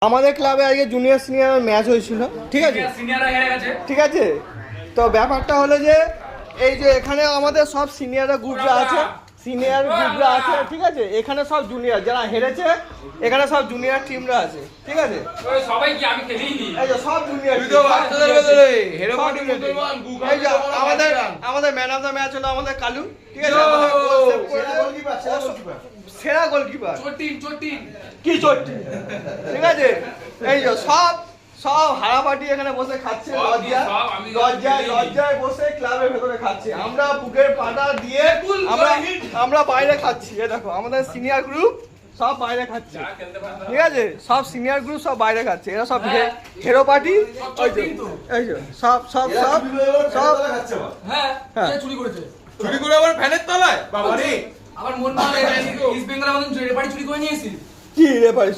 আমাদের ক্লাবে আজকে জুনিয়র সিনিয়র ম্যাচ হয়েছিল, ঠিক আছে? সিনিয়ররা হেরে গেছে। ঠিক আছে, তো ব্যাপারটা হলো যে এই যে এখানে আমাদের সব সিনিয়ররা গ্রুপরা আছে, সিনিয়র গ্রুপরা আছে, ঠিক আছে? এখানে সব জুনিয়র যারা হেরেছে, এখানে সব জুনিয়র টিমরা আছে, ঠিক আছে? ওই সবাই কি আমি খেলিনি? এই যে সব জুনিয়র তুই তো বাচ্চাদের ভেতরে হেরে পার্টি মুসলমান এই যে আমাদের ম্যান অফ দ্য ম্যাচ হলো আমাদের কালু, ঠিক আছে? সেরা গোলকিপার চটিন কি চোটটি, ঠিক আছে? এই যে সব হারাপাটি এখানে বসে খাচ্ছে, লজ্জায় বসে ক্লাবের ভেতরে খাচ্ছে। আমরা বুকের পাটা দিয়ে আমরা বাইরে খাচ্ছি। এই দেখো আমাদের সিনিয়র গ্রুপ সব বাইরে খাচ্ছে, ঠিক আছে? সব সিনিয়র গ্রুপ সব বাইরে খাচ্ছে, এরা সব হেরো পার্টি। এই যে সব হ্যাঁ চুরি করেছে। চুরি করে আবার ফ্যানের তলায় বাবা রে। আবার মন মানে ইস্ট বেঙ্গল আমাদের রেপারি চুরি করে নিয়েছি। কি রেপারি